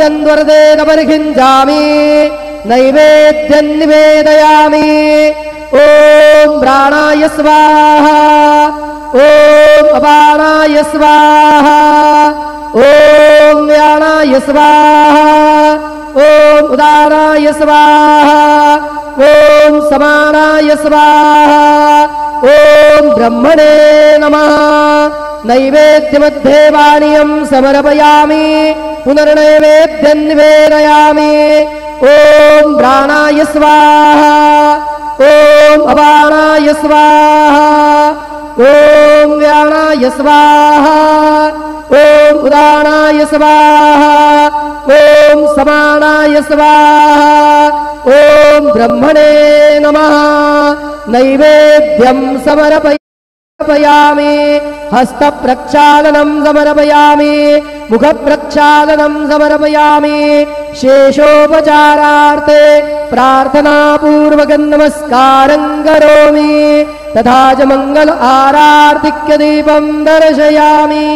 भक्त्यन्वरदेदपर्हिञ्जामि नैवेद्यं निवेदयामि। ॐ प्राणाय स्वाहा ॐ अपानाय स्वाहा ॐ व्यानाय स्वाहा ॐ उदानाय स्वाहा ॐ समानाय स्वाहा ॐ ब्रह्मणे नमः। नैवेद्यमध्ये पानीयं समर्पयामि पुनर्नैवेद्यं निवेदयामि। ॐ प्राणाय स्वाहा ॐ अपानाय स्वाहा ॐ व्यानाय स्वाहा ॐ उदानाय स्वाहा ॐ समानाय स्वाहा ॐ ब्रह्मणे नमः। नैवेद्यं समर्पयामि हस्तप्रक्षालनं समर्पयामि मुखप्रक्षालनं समर्पयामि। शेषोपचारार्थे प्रार्थनापूर्वकं नमस्कारं करोमि तथा च मंगल आरार्तिक्य दीपं दर्शयामि।